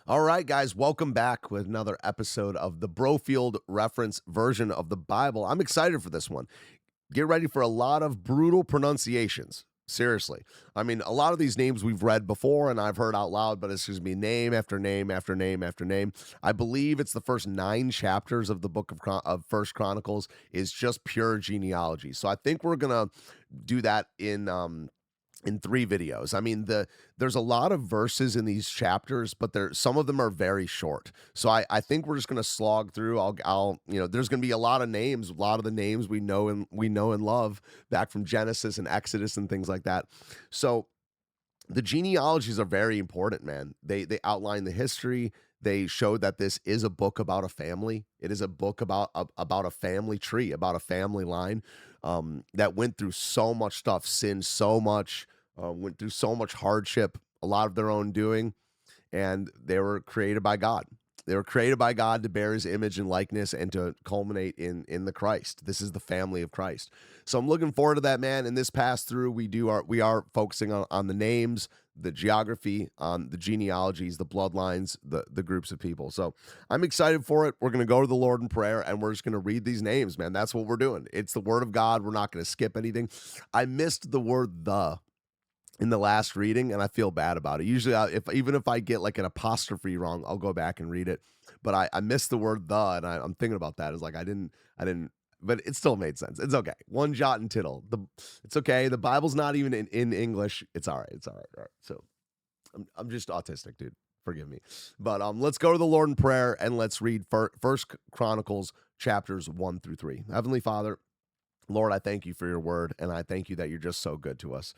All right, guys, welcome back with another episode of the Brofield reference version of the Bible. I'm excited for this one. Get ready for a lot of brutal pronunciations. Seriously. I mean, a lot of these names we've read before and I've heard out loud, but it's just be name after name after name after name. I believe it's the first 9 chapters of the book of First Chronicles is just pure genealogy. So I think we're gonna do that in 3 videos. I mean, there's a lot of verses in these chapters, but there some of them are very short. So I think we're just gonna slog through. There's gonna be a lot of names, a lot of the names we know and love back from Genesis and Exodus and things like that. So the genealogies are very important, man. They outline the history. They show that this is a book about a family. It is a book about a family tree, about a family line that went through so much stuff, sinned so much, went through so much hardship, a lot of their own doing, and they were created by God. They were created by God to bear his image and likeness and to culminate in the Christ. This is the family of Christ. So I'm looking forward to that, man. In this pass through, we are focusing on the names, the geography, on the genealogies, the bloodlines, the groups of people. So I'm excited for it. We're gonna go to the Lord in prayer and we're just gonna read these names, man. That's what we're doing. It's the word of God. We're not gonna skip anything. I missed the word the in the last reading, and I feel bad about it. Usually, if I get like an apostrophe wrong, I'll go back and read it. But I missed the word the, and I'm thinking about that. It's like I didn't, but it still made sense. It's okay. One jot and tittle. It's okay. The Bible's not even in English. It's all right. It's all right. All right. So I'm just autistic, dude. Forgive me. But let's go to the Lord in prayer and let's read First Chronicles chapters 1 through 3. Heavenly Father, Lord, I thank you for your word, and I thank you that you're just so good to us.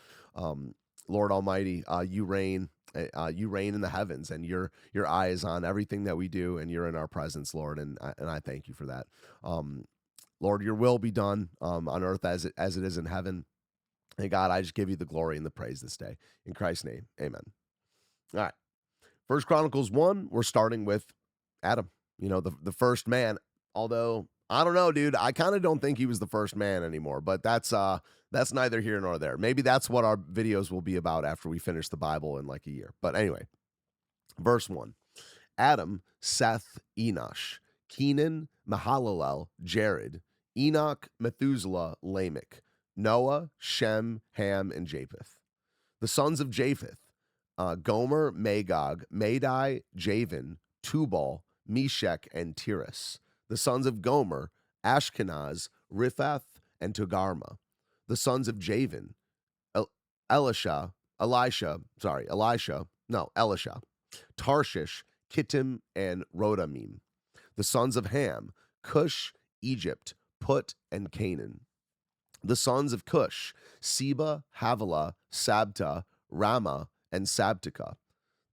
Lord Almighty, you reign. You reign in the heavens, and your eye is on everything that we do, and you're in our presence, Lord, and I thank you for that. Um, Lord, your will be done on earth as it is in heaven. And God, I just give you the glory and the praise this day. In Christ's name, amen. All right. First Chronicles 1, we're starting with Adam, the first man. Although, I don't know, dude, I kind of don't think he was the first man anymore, but that's neither here nor there. Maybe that's what our videos will be about after we finish the Bible in like a year. But anyway, verse 1. Adam, Seth, Enosh, Kenan, Mahalalel, Jared, Enoch, Methuselah, Lamech, Noah, Shem, Ham, and Japheth. The sons of Japheth, Gomer, Magog, Madai, Javan, Tubal, Meshach, and Tiras. The sons of Gomer, Ashkenaz, Riphath, and Togarma. The sons of Javan, Elisha, Tarshish, Kittim, and Rodamim. The sons of Ham, Cush, Egypt, Put, and Canaan. The sons of Cush, Seba, Havilah, Sabta, Rama, and Sabtika.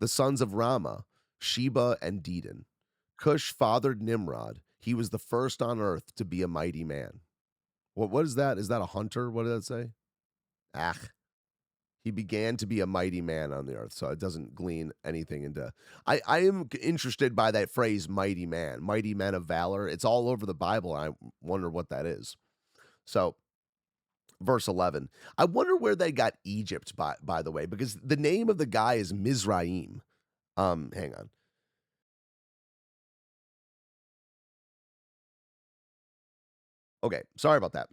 The sons of Rama, Sheba, and Dedan. Cush fathered Nimrod. He was the first on earth to be a mighty man. What is that? Is that a hunter? What did that say? Ach. He began to be a mighty man on the earth, so it doesn't glean anything into. I am interested by that phrase, mighty man, mighty men of valor. It's all over the Bible, and I wonder what that is. So, verse 11. I wonder where they got Egypt, by the way, because the name of the guy is Mizraim. Hang on. Okay, sorry about that.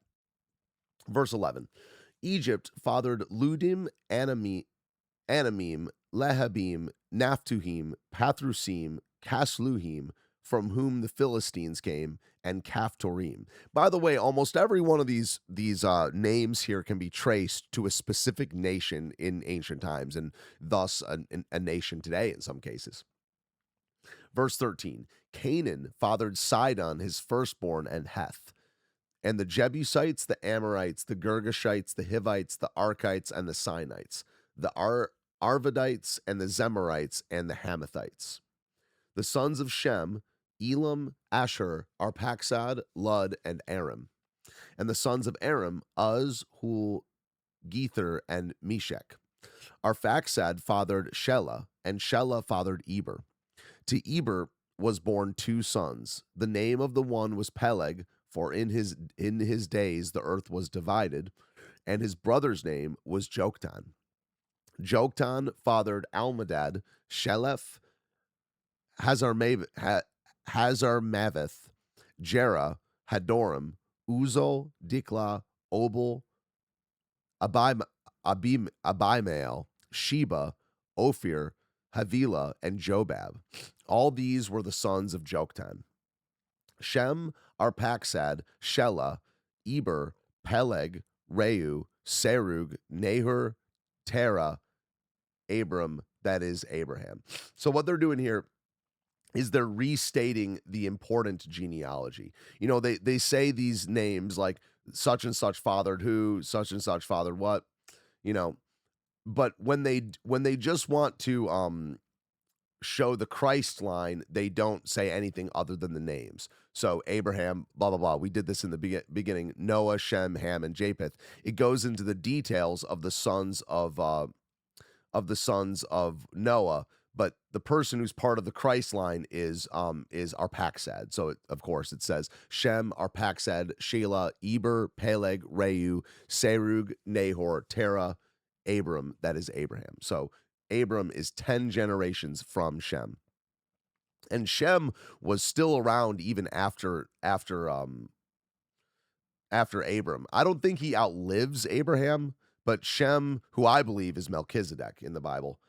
Verse 11. Egypt fathered Ludim, Anamim, Lehabim, Naphtuhim, Pathrusim, Casluhim, from whom the Philistines came, and Caphtorim. By the way, almost every one of these names here can be traced to a specific nation in ancient times, and thus a nation today in some cases. Verse 13. Canaan fathered Sidon, his firstborn, and Heth. And the Jebusites, the Amorites, the Girgashites, the Hivites, the Archites, and the Sinites, the Arvadites, and the Zemarites, and the Hamathites. The sons of Shem, Elam, Asher, Arpaxad, Lud, and Aram. And the sons of Aram, Uz, Hul, Gether, and Meshach. Arphaxad fathered Shelah, and Shelah fathered Eber. To Eber was born 2 sons. The name of the one was Peleg, for in his days the earth was divided, and his brother's name was Joktan. Joktan fathered Almadad, Sheleph, Hazarmaveth, Jera, Hadoram, Uzo, Dikla, Obal, Abimael, Sheba, Ophir, Havilah, and Jobab. All these were the sons of Joktan. Shem, Arpaxad, Shelah, Eber, Peleg, Reu, Serug, Nahor, Terah, Abram, that is Abraham. So what they're doing here is they're restating the important genealogy. You know, they say these names like such and such fathered who, such and such fathered what, you know, but when they just want to show the Christ line, they don't say anything other than the names. So Abraham, blah blah blah. We did this in the beginning. Noah, Shem, Ham, and Japheth. It goes into the details of the sons of Noah, but the person who's part of the Christ line is Arpaxad. So of course it says Shem, Arpaxad, Shelah, Eber, Peleg, Reu, Serug, Nahor, Terah, Abram, that is Abraham. So Abram is 10 generations from Shem. And Shem was still around even after Abram. I don't think he outlives Abraham, but Shem, who I believe is Melchizedek in the Bible,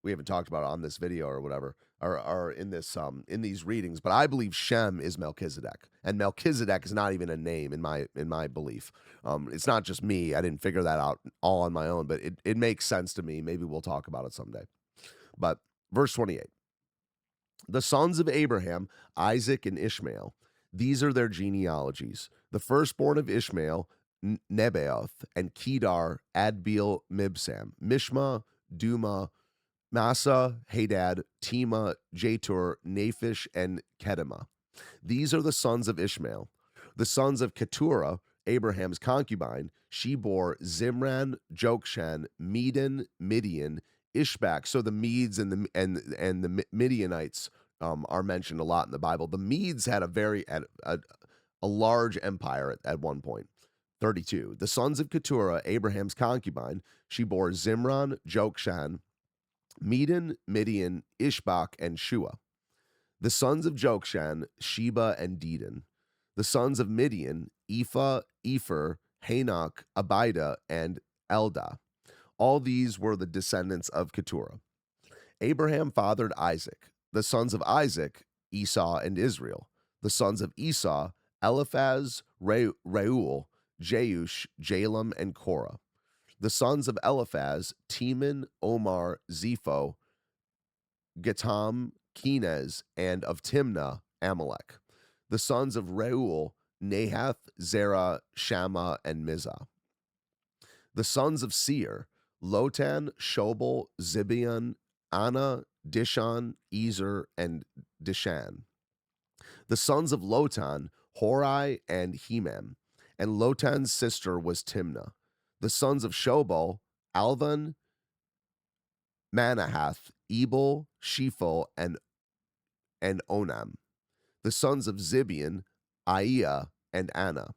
we haven't talked about it on this video or whatever, or in this in these readings, but I believe Shem is Melchizedek, and Melchizedek is not even a name in my belief. It's not just me; I didn't figure that out all on my own, but it makes sense to me. Maybe we'll talk about it someday. But verse 28. The sons of Abraham, Isaac, and Ishmael, these are their genealogies. The firstborn of Ishmael, Nebaioth, and Kedar, Adbeel, Mibsam, Mishma, Duma, Massa, Hadad, Tema, Jatur, Naphish, and Kedema. These are the sons of Ishmael. The sons of Keturah, Abraham's concubine, she bore Zimran, Jokshan, Medan, Midian, Ishbak. So the Medes and the Midianites are mentioned a lot in the Bible. The Medes had a large empire at one point. 32. The sons of Keturah, Abraham's concubine, she bore Zimran, Jokshan, Medan, Midian, Ishbak, and Shua. The sons of Jokshan, Sheba, and Dedan. The sons of Midian, Ephah, Epher, Hanok, Abida, and Eldah. All these were the descendants of Keturah. Abraham fathered Isaac. The sons of Isaac, Esau and Israel. The sons of Esau, Eliphaz, Reuel, Jeush, Jalem, and Korah. The sons of Eliphaz, Teman, Omar, Zepho, Gatam, Kenaz, and of Timnah, Amalek. The sons of Reuel, Nahath, Zerah, Shammah, and Mizah. The sons of Seir, Lotan, Shobal, Zibeon, Anna, Dishon, Ezer, and Dishan. The sons of Lotan, Horai, and Hemam. And Lotan's sister was Timnah. The sons of Shobal, Alvan, Manahath, Ebal, Shephel, and Onam. The sons of Zibeon, Aiah, and Anna.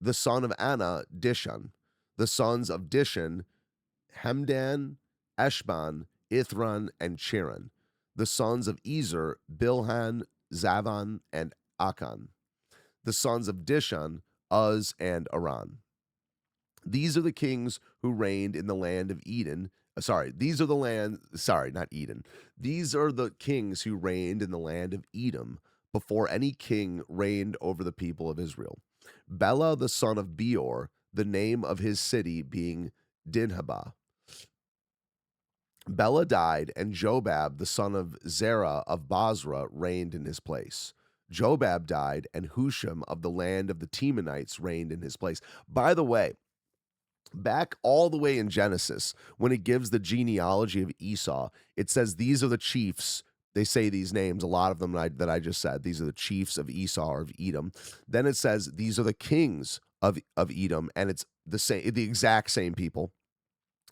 The son of Anna, Dishon. The sons of Dishon, Hemdan, Eshban, Ithran, and Chiran. The sons of Ezer, Bilhan, Zavan, and Akan. The sons of Dishon, Uz, and Aran. These are the kings who reigned in the land of Eden. These are not Eden. These are the kings who reigned in the land of Edom before any king reigned over the people of Israel. Bela, the son of Beor, the name of his city being Dinhabah. Bela died, and Jobab, the son of Zerah of Basra, reigned in his place. Jobab died, and Husham of the land of the Temanites reigned in his place. By the way, back all the way in Genesis, when it gives the genealogy of Esau, it says these are the chiefs. They say these names, a lot of them that I just said. These are the chiefs of Esau or of Edom. Then it says these are the kings of Edom, and it's the exact same people.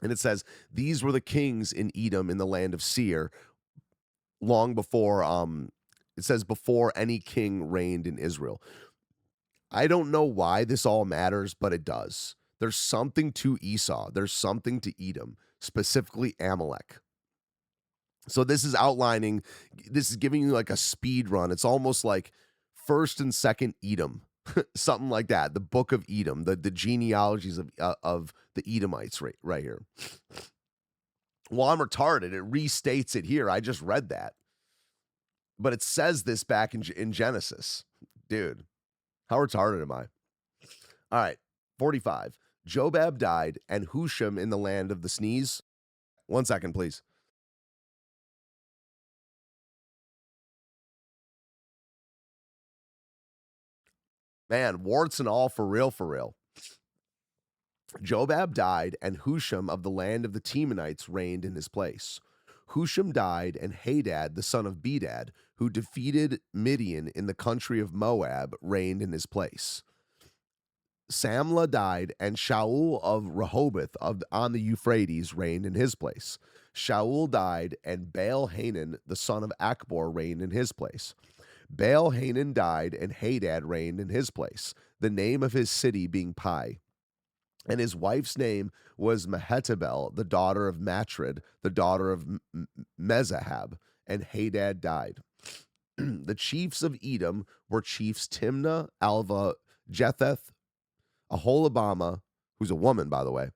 And it says these were the kings in Edom in the land of Seir, long before it says before any king reigned in Israel. I don't know why this all matters, but it does. There's something to Esau. There's something to Edom, specifically Amalek. So this is outlining, this is giving you like a speed run. It's almost like first and second Edom, something like that. The book of Edom, the genealogies of the Edomites right here. Well, I'm retarded. It restates it here. I just read that, but it says this back in Genesis, dude. How retarded am I? All right, 45. Jobab died, and Husham in the land of the sneeze. 1 second, please. Man, warts and all, for real, for real. Jobab died, and Husham of the land of the Temanites reigned in his place. Husham died, and Hadad, the son of Bedad, who defeated Midian in the country of Moab, reigned in his place. Samlah died, and Shaul of Rehoboth on the Euphrates reigned in his place. Shaul died, and Baal-Hanan, the son of Akbor, reigned in his place. Baal-Hanan died, and Hadad reigned in his place, the name of his city being Pai. And his wife's name was Mehetabel, the daughter of Matred, the daughter of Mezahab, and Hadad died. The chiefs of Edom were chiefs Timnah, Alva, Jetheth, Aholibama, who's a woman, by the way,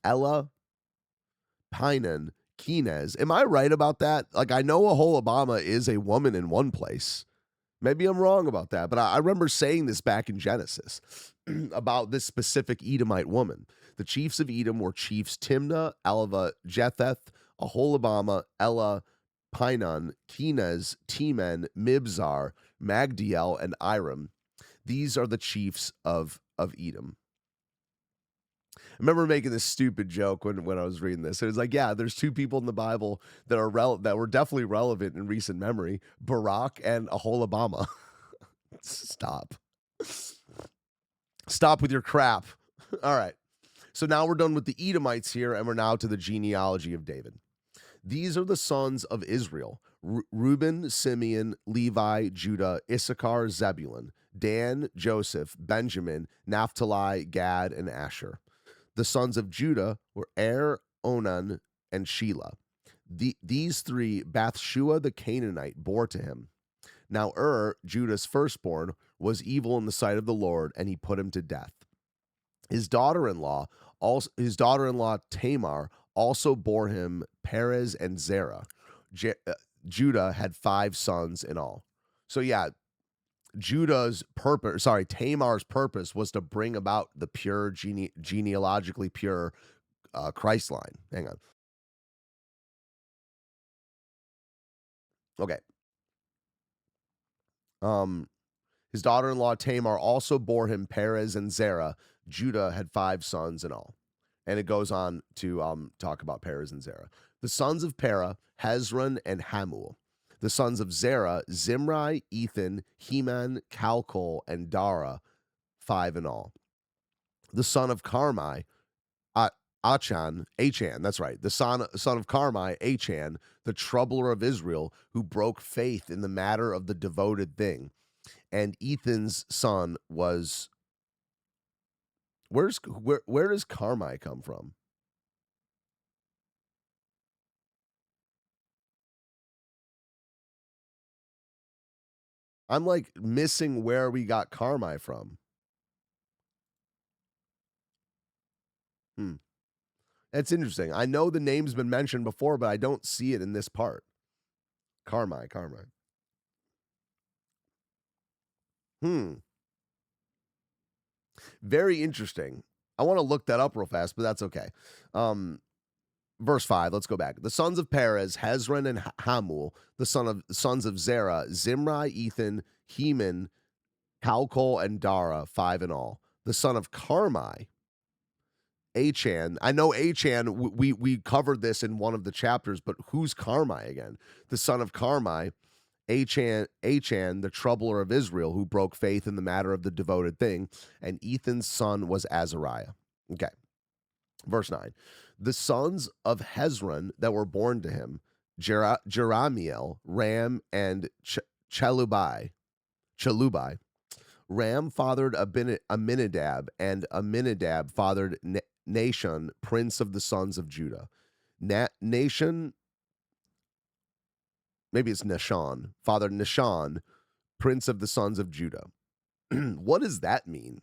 Ella, Pinan, Kenez. Am I right about that? Like, I know Aholibama is a woman in one place. Maybe I'm wrong about that, but I remember saying this back in Genesis about this specific Edomite woman. The chiefs of Edom were chiefs Timnah, Alva, Jetheth, Aholibama, Ella, Pinan, Kenez, Teman, Mibzar, Magdiel, and Iram. These are the chiefs of Edom. I remember making this stupid joke when I was reading this. It was like, yeah, there's two people in the Bible that are that were definitely relevant in recent memory: Barak and Aholibama. Stop with your crap. All right. So now we're done with the Edomites here, and we're now to the genealogy of David. These are the sons of Israel: Reuben, Simeon, Levi, Judah, Issachar, Zebulun, Dan, Joseph, Benjamin, Naphtali, Gad, and Asher. The sons of Judah were Onan, and Shelah. These three Bathshua the Canaanite bore to him. Now Judah's firstborn, was evil in the sight of the Lord, and he put him to death. His daughter-in-law Tamar also bore him Perez and Zerah. Judah had 5 sons in all. So yeah, Tamar's purpose was to bring about the pure, genealogically pure Christ line. Hang on. Okay. His daughter-in-law Tamar also bore him Perez and Zerah. Judah had 5 sons in all. And it goes on to talk about Perez and Zerah. The sons of Perah, Hezron, and Hamul. The sons of Zerah, Zimri, Ethan, Heman, Calcol, and Dara, 5 in all. The son of Carmi, Achan, that's right. The son of Carmi, Achan, the troubler of Israel, who broke faith in the matter of the devoted thing. And Ethan's son was, where does Carmi come from? I'm like missing where we got Carmi from. That's interesting. I know the name's been mentioned before, but I don't see it in this part. Carmi. Very interesting. I want to look that up real fast, but that's okay. Verse 5, let's go back. The sons of Perez, Hezron and Hamul, the sons of Zerah, Zimri, Ethan, Heman, Calcol, and Dara, 5 in all. The son of Carmi, Achan. I know Achan, we covered this in one of the chapters, but who's Carmi again? The son of Carmi, Achan, the troubler of Israel, who broke faith in the matter of the devoted thing, and Ethan's son was Azariah. Okay. Verse 9. The sons of Hezron that were born to him, Jeramiel, Ram, and Chelubai. Ram fathered Aminadab, and Aminadab fathered Nashon, prince of the sons of Judah. Nashon maybe it's Nashon, father Nashon, prince of the sons of Judah. What does that mean?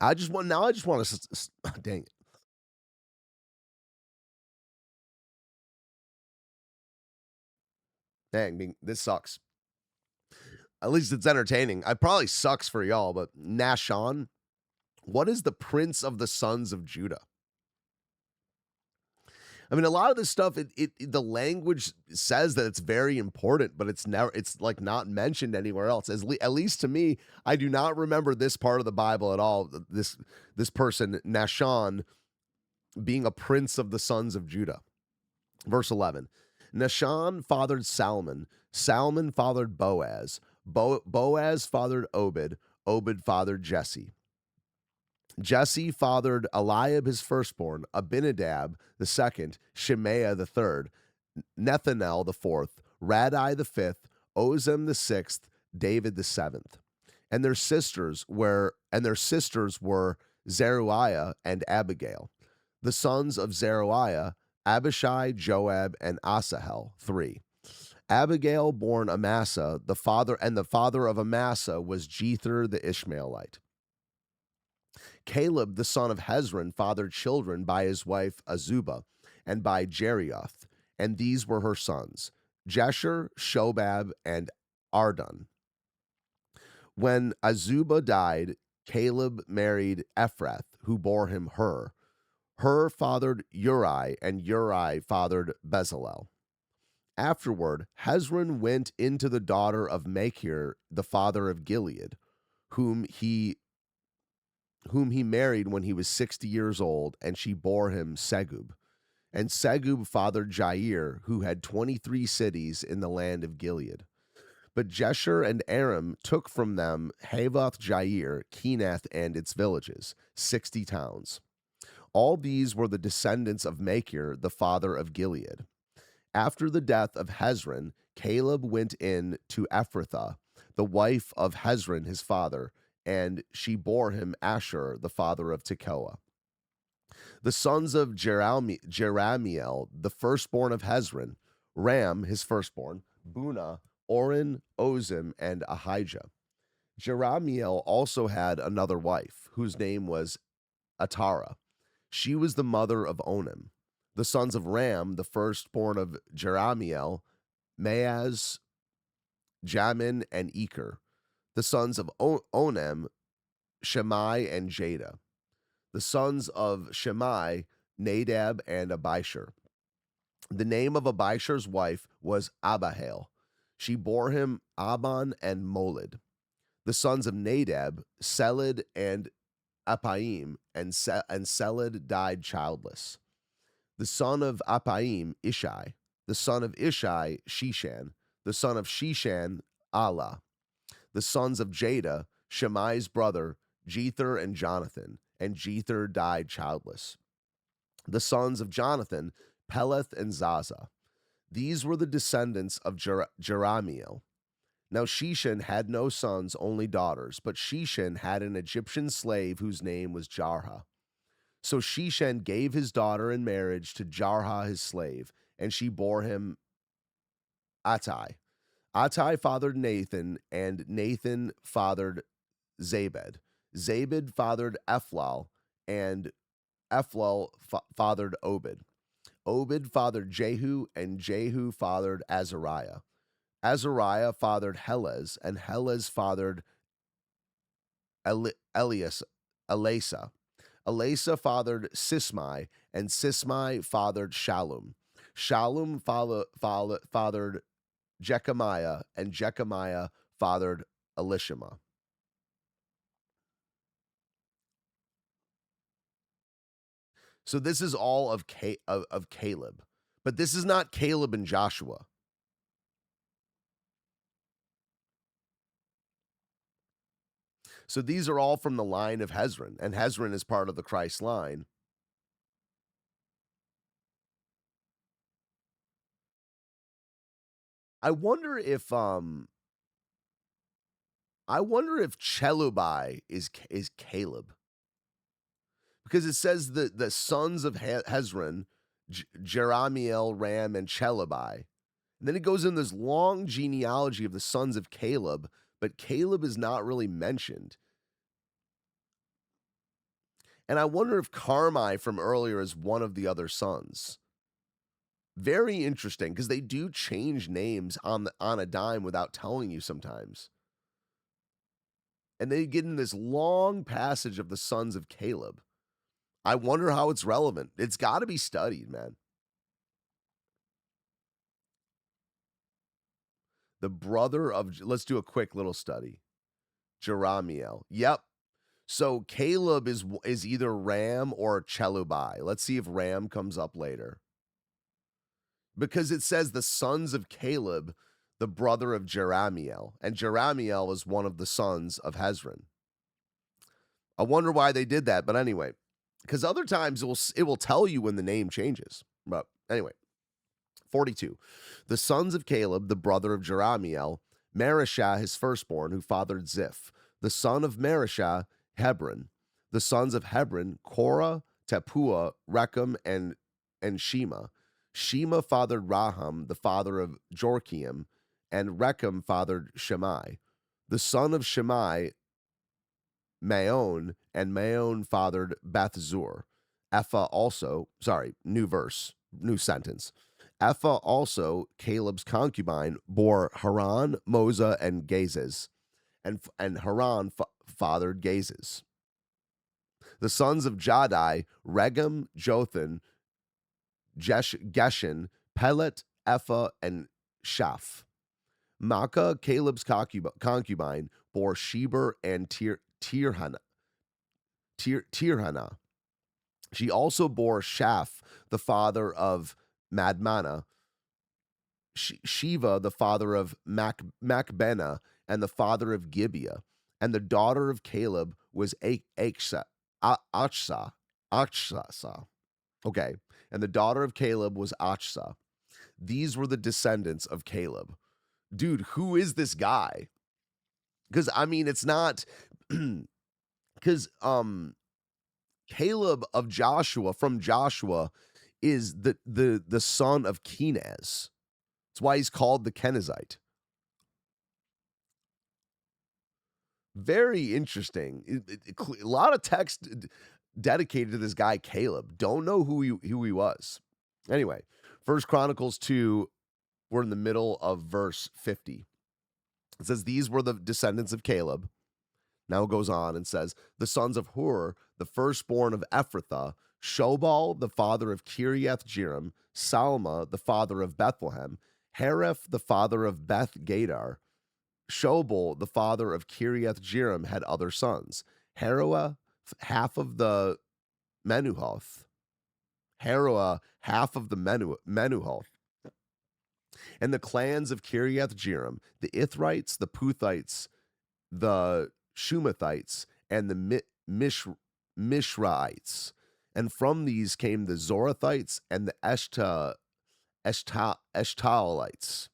I just want to dang it. This sucks. At least it's entertaining. It probably sucks for y'all, but Nashon, what is the prince of the sons of Judah? I mean, a lot of this stuff, the language says that it's very important, but it's like not mentioned anywhere else. At least to me, I do not remember this part of the Bible at all. This person Nashon being a prince of the sons of Judah. Verse 11: Nashon fathered Salmon. Salmon fathered Boaz. Boaz fathered Obed. Obed fathered Jesse. Jesse fathered Eliab his firstborn, Abinadab the second, Shemaiah the third, Nethanel the fourth, Radai the fifth, Ozem the sixth, David the seventh. And their sisters were Zeruiah and Abigail. The sons of Zeruiah, Abishai, Joab, and Asahel, three. Abigail born Amasa, the father of Amasa was Jether the Ishmaelite. Caleb, the son of Hezron, fathered children by his wife Azubah and by Jerioth, and these were her sons, Jesher, Shobab, and Ardon. When Azubah died, Caleb married Ephrath, who bore him Hur. Hur fathered Uri, and Uri fathered Bezalel. Afterward, Hezron went into the daughter of Machir, the father of Gilead, whom he married when he was 60 years old, and she bore him Segub. And Segub fathered Jair, who had 23 cities in the land of Gilead. But Jesher and Aram took from them Havoth Jair, Kenath, and its villages, 60 towns. All these were the descendants of Machir, the father of Gilead. After the death of Hezron, Caleb went in to Ephrathah, the wife of Hezron his father, and she bore him Asher, the father of Tekoa. The sons of Jeramiel, the firstborn of Hezron, Ram, his firstborn, Bunah, Oren, Ozim, and Ahijah. Jeramiel also had another wife, whose name was Atara. She was the mother of Onan. The sons of Ram, the firstborn of Jeramiel, Maaz, Jamin, and Eker. The sons of Onan, Shammai and Jada. The sons of Shammai, Nadab and Abishur. The name of Abishur's wife was Abihail. She bore him Aban and Molid. The sons of Nadab, Seled and Appaim, and Seled died childless. The son of Appaim, Ishai. The son of Ishai, Shishan. The son of Shishan, Allah. The sons of Jada, Shammai's brother, Jether and Jonathan, and Jether died childless. The sons of Jonathan, Peleth and Zaza. These were the descendants of Jeramiel. Now Shishan had no sons, only daughters, but Shishan had an Egyptian slave whose name was Jarha. So Shishan gave his daughter in marriage to Jarha his slave, and she bore him Attai. Attai fathered Nathan, and Nathan fathered Zabed. Zabed fathered Ephlal, and Ephlal fathered Obed. Obed fathered Jehu, and Jehu fathered Azariah. Azariah fathered Helez, and Helez fathered Elasa. Elasa fathered Sismai, and Sismai fathered Shallum. Shallum fathered Jechemiah, and Jechemiah fathered Elishama. So this is all of Caleb, but this is not Caleb and Joshua. So these are all from the line of Hezron, and Hezron is part of the Christ line. I wonder if Chelubai is Caleb, because it says the sons of Hezron, Jeramiel, Ram, and Chelubai. And then it goes in this long genealogy of the sons of Caleb, but Caleb is not really mentioned. And I wonder if Carmi from earlier is one of the other sons. Very interesting because they do change names on a dime without telling you sometimes. And they get in this long passage of the sons of Caleb. I wonder how it's relevant. It's got to be studied, man. The brother of, let's do a quick little study. Jeramiel. Yep. So Caleb is either Ram or Chelubai. Let's see if Ram comes up later. Because it says the sons of Caleb, the brother of Jeramiel, and Jeramiel is one of the sons of Hezron. I wonder why they did that, but anyway, because other times it will tell you when the name changes. But anyway, 42. The sons of Caleb, the brother of Jeramiel, Marishah, his firstborn, who fathered Ziph. The son of Marishah, Hebron. The sons of Hebron, Korah, Tepuah, Rechem, and Shema. Shema fathered Raham, the father of Jorkiam, and Rechem fathered Shammai. The son of Shammai, Maon, and Maon fathered Bethzur. Ephah also, new verse, new sentence. Ephah also, Caleb's concubine, bore Haran, Moza, and Gazes, and Haran fathered Gazes. The sons of Jadai, Regem, Jothan, Geshen, Pelet, Ephah, and Shaph. Makkah, Caleb's concubine, bore Sheber and Tirhana. She also bore Shaph, the father of Madmana, Shiva, the father of Macbena, and the father of Gibeah. And the daughter of Caleb was Achsa. Okay. And the daughter of Caleb was Achsa. These were the descendants of Caleb. Dude, who is this guy? Because I mean, it's not because Caleb of Joshua from Joshua is the son of Kenaz. That's why he's called the Kenizzite. Very interesting. A lot of text dedicated to this guy Caleb. Don't know who he was. Anyway, First Chronicles 2, we're in the middle of verse 50. It says, these were the descendants of Caleb. Now it goes on and says, the sons of Hur, the firstborn of Ephrathah, Shobal, the father of Kiriath Jearim, Salma, the father of Bethlehem, Hareph, the father of Beth Gadar. Shobal, the father of Kiriath Jearim, had other sons. Haroah, half of the Menuhoth. Haroah, half of the Menuhoth. And the clans of Kiriath Jearim, the Ithrites, the Puthites, the Shumathites, and the Mishraites. And from these came the Zorathites and the Eshtaolites. Eshtaolites.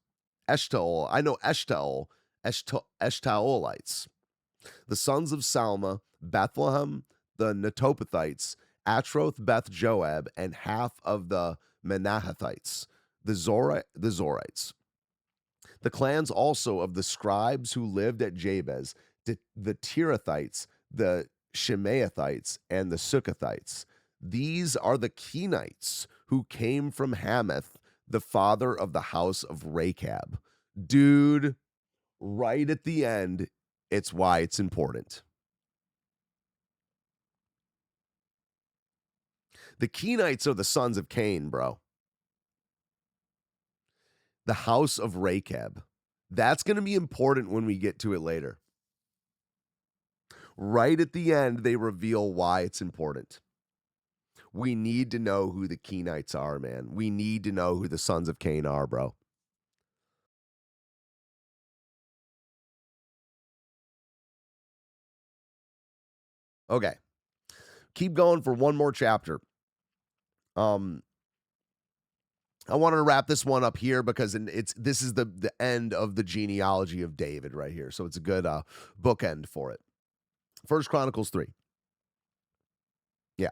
The sons of Salma, Bethlehem, the Netopathites, Atroth Beth Joab, and half of the Manahathites, the Zorites. The clans also of the scribes who lived at Jabez, the Tirathites, the Shemaathites, and the Sukkothites. These are the Kenites who came from Hamath, the father of the house of Rechab. Dude, right at the end, it's why it's important. The Kenites are the sons of Cain, bro. The house of Rechab. That's going to be important when we get to it later. Right at the end, they reveal why it's important. We need to know who the Kenites are, man. We need to know who the sons of Cain are, bro. Okay. Keep going for one more chapter. I wanted to wrap this one up here because this is the end of the genealogy of David right here. So it's a good bookend for it. First Chronicles 3. Yeah.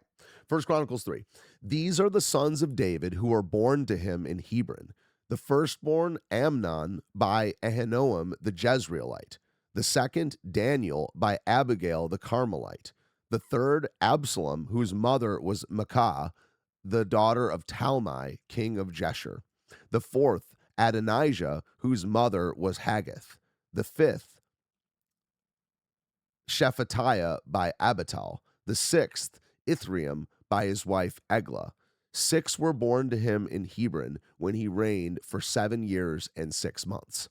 First Chronicles 3. These are the sons of David who were born to him in Hebron. The firstborn, Amnon, by Ahinoam the Jezreelite. The second, Daniel, by Abigail the Carmelite. The third, Absalom, whose mother was Maacah, the daughter of Talmai, king of Geshur. The fourth, Adonijah, whose mother was Haggith. The fifth, Shephatiah by Abital. The sixth, Ithream by his wife Eglah. 6 were born to him in Hebron when he reigned for 7 years and 6 months.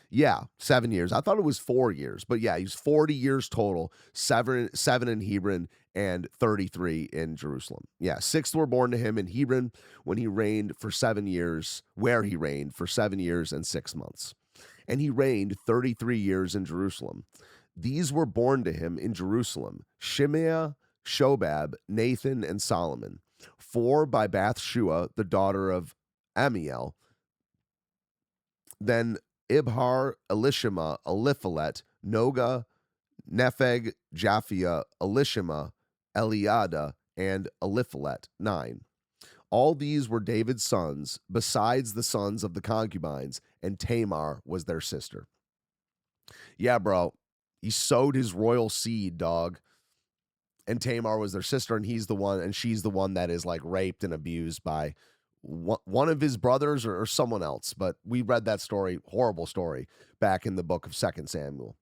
Yeah, 7 years. I thought it was 4 years, but yeah, he's 40 years total, 7 in Hebron and 33 in Jerusalem. Yeah, 6 were born to him in Hebron when he reigned for 7 years, where he reigned for 7 years and 6 months. And he reigned 33 years in Jerusalem. These were born to him in Jerusalem: Shimea, Shobab, Nathan, and Solomon. 4 by Bathshua, the daughter of Amiel. Then Ibhar, Elishama, Eliphalet, Noga, Nepheg, Japhia, Elishama, Eliada, and Eliphalet. 9. All these were David's sons, besides the sons of the concubines, and Tamar was their sister. Yeah, bro. He sowed his royal seed, dog. And Tamar was their sister, and she's the one that is like raped and abused by one of his brothers or someone else. But we read that story, horrible story, back in the book of 2 Samuel.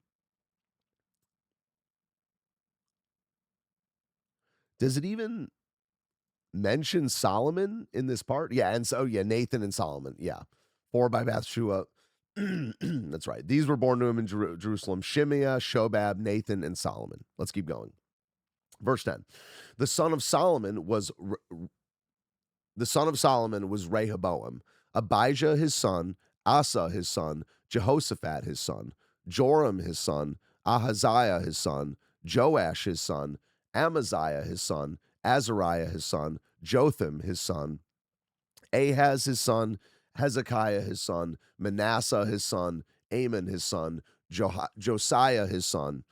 Does it even mention Solomon in this part? Yeah, and so yeah, Nathan and Solomon. Yeah, 4 by Bathshua. That's right. These were born to him in Jerusalem: Shimea, Shobab, Nathan, and Solomon. Let's keep going. Verse 10. The son of Solomon was Rehoboam, Abijah his son, Asa his son, Jehoshaphat his son, Joram his son, Ahaziah his son, Joash his son, Amaziah his son, Azariah his son, Jotham his son, Ahaz his son, Hezekiah his son, Manasseh his son, Amon his son, Josiah his son.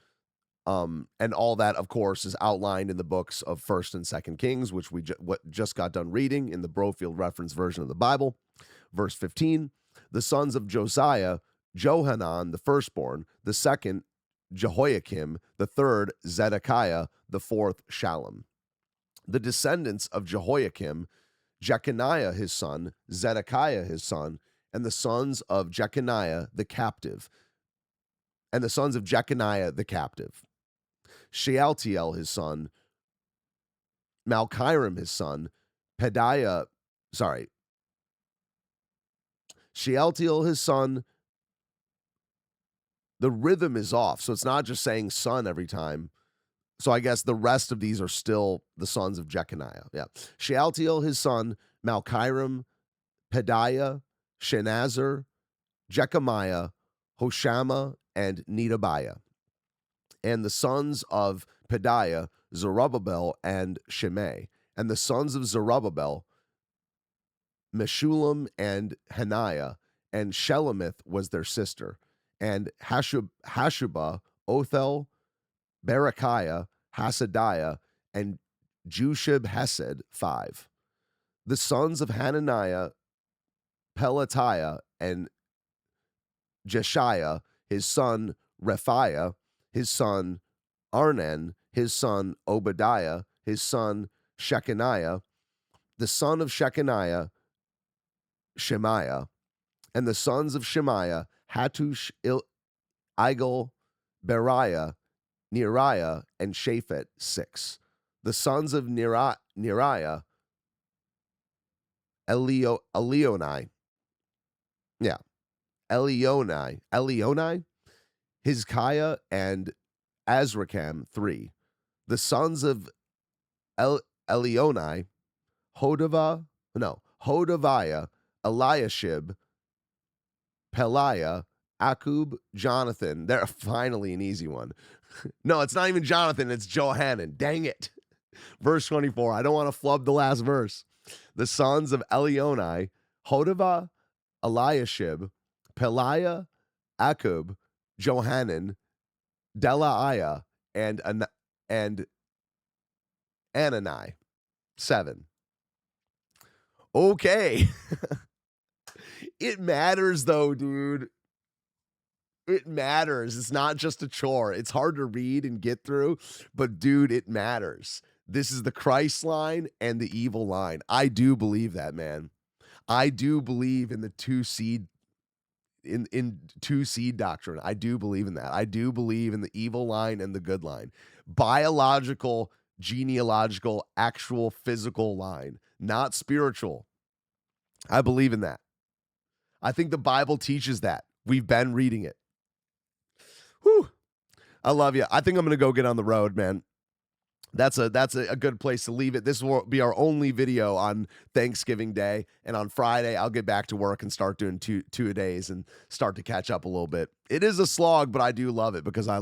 And all that, of course, is outlined in the books of 1st and 2nd Kings, which we just got done reading in the Brofield reference version of the Bible. Verse 15, the sons of Josiah: Johanan, the firstborn; the second, Jehoiakim; the third, Zedekiah; the fourth, Shallum. The descendants of Jehoiakim: Jeconiah his son, Zedekiah his son, and the sons of Jeconiah the captive. Shealtiel his son, Malchiram his son, Shealtiel his son. The rhythm is off, so it's not just saying son every time. So I guess the rest of these are still the sons of Jeconiah. Yeah. Shealtiel his son, Malchiram, Pedaiah, Shenazar, Jechemiah, Hoshama, and Nedabiah. And the sons of Pedaiah: Zerubbabel and Shimei. And the sons of Zerubbabel: Meshullam and Hananiah. And Shelomith was their sister. And Hashubah, Othel, Berechiah, Hasadiah, and Jushab Hesed. 5. The sons of Hananiah: Pelatiah and Jeshiah, his son Rephiah, his son Arnan, his son Obadiah, his son Shechaniah, the son of Shechaniah, Shemaiah, and the sons of Shemaiah: Hattush, Igal, Beriah, Neriah, and Shaphat. 6. The sons of Neriah: Elionai. Yeah. Elionai, Hizkiah, and Azrikam. 3. The sons of Elionai: Hodaviah, Eliashib, Peliah, Akub, Jonathan. They're finally an easy one. No, it's not even Jonathan, it's Johanan. Dang it. Verse 24. I don't want to flub the last verse. The sons of Elionai: Hodaviah, Eliashib, Peliah, Akub, Johanan, Delaiah, and Anani. 7. Okay. It matters though, dude. It matters. It's not just a chore. It's hard to read and get through, but dude, it matters. This is the Christ line and the evil line. I do believe that, man. I do believe in the two seed doctrine. I do believe in that. I do believe in the evil line and the good line. Biological, genealogical, actual physical line, not spiritual. I believe in that. I think the Bible teaches that. We've been reading it. Whew. I love you. I think I'm going to go get on the road, man. That's a good place to leave it. This will be our only video on Thanksgiving Day, and on Friday I'll get back to work and start doing two a days and start to catch up a little bit. It is a slog, but I do love it because I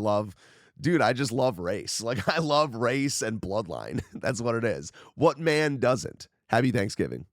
just love race. Like I love race and bloodline. That's what it is. What man doesn't? Happy Thanksgiving.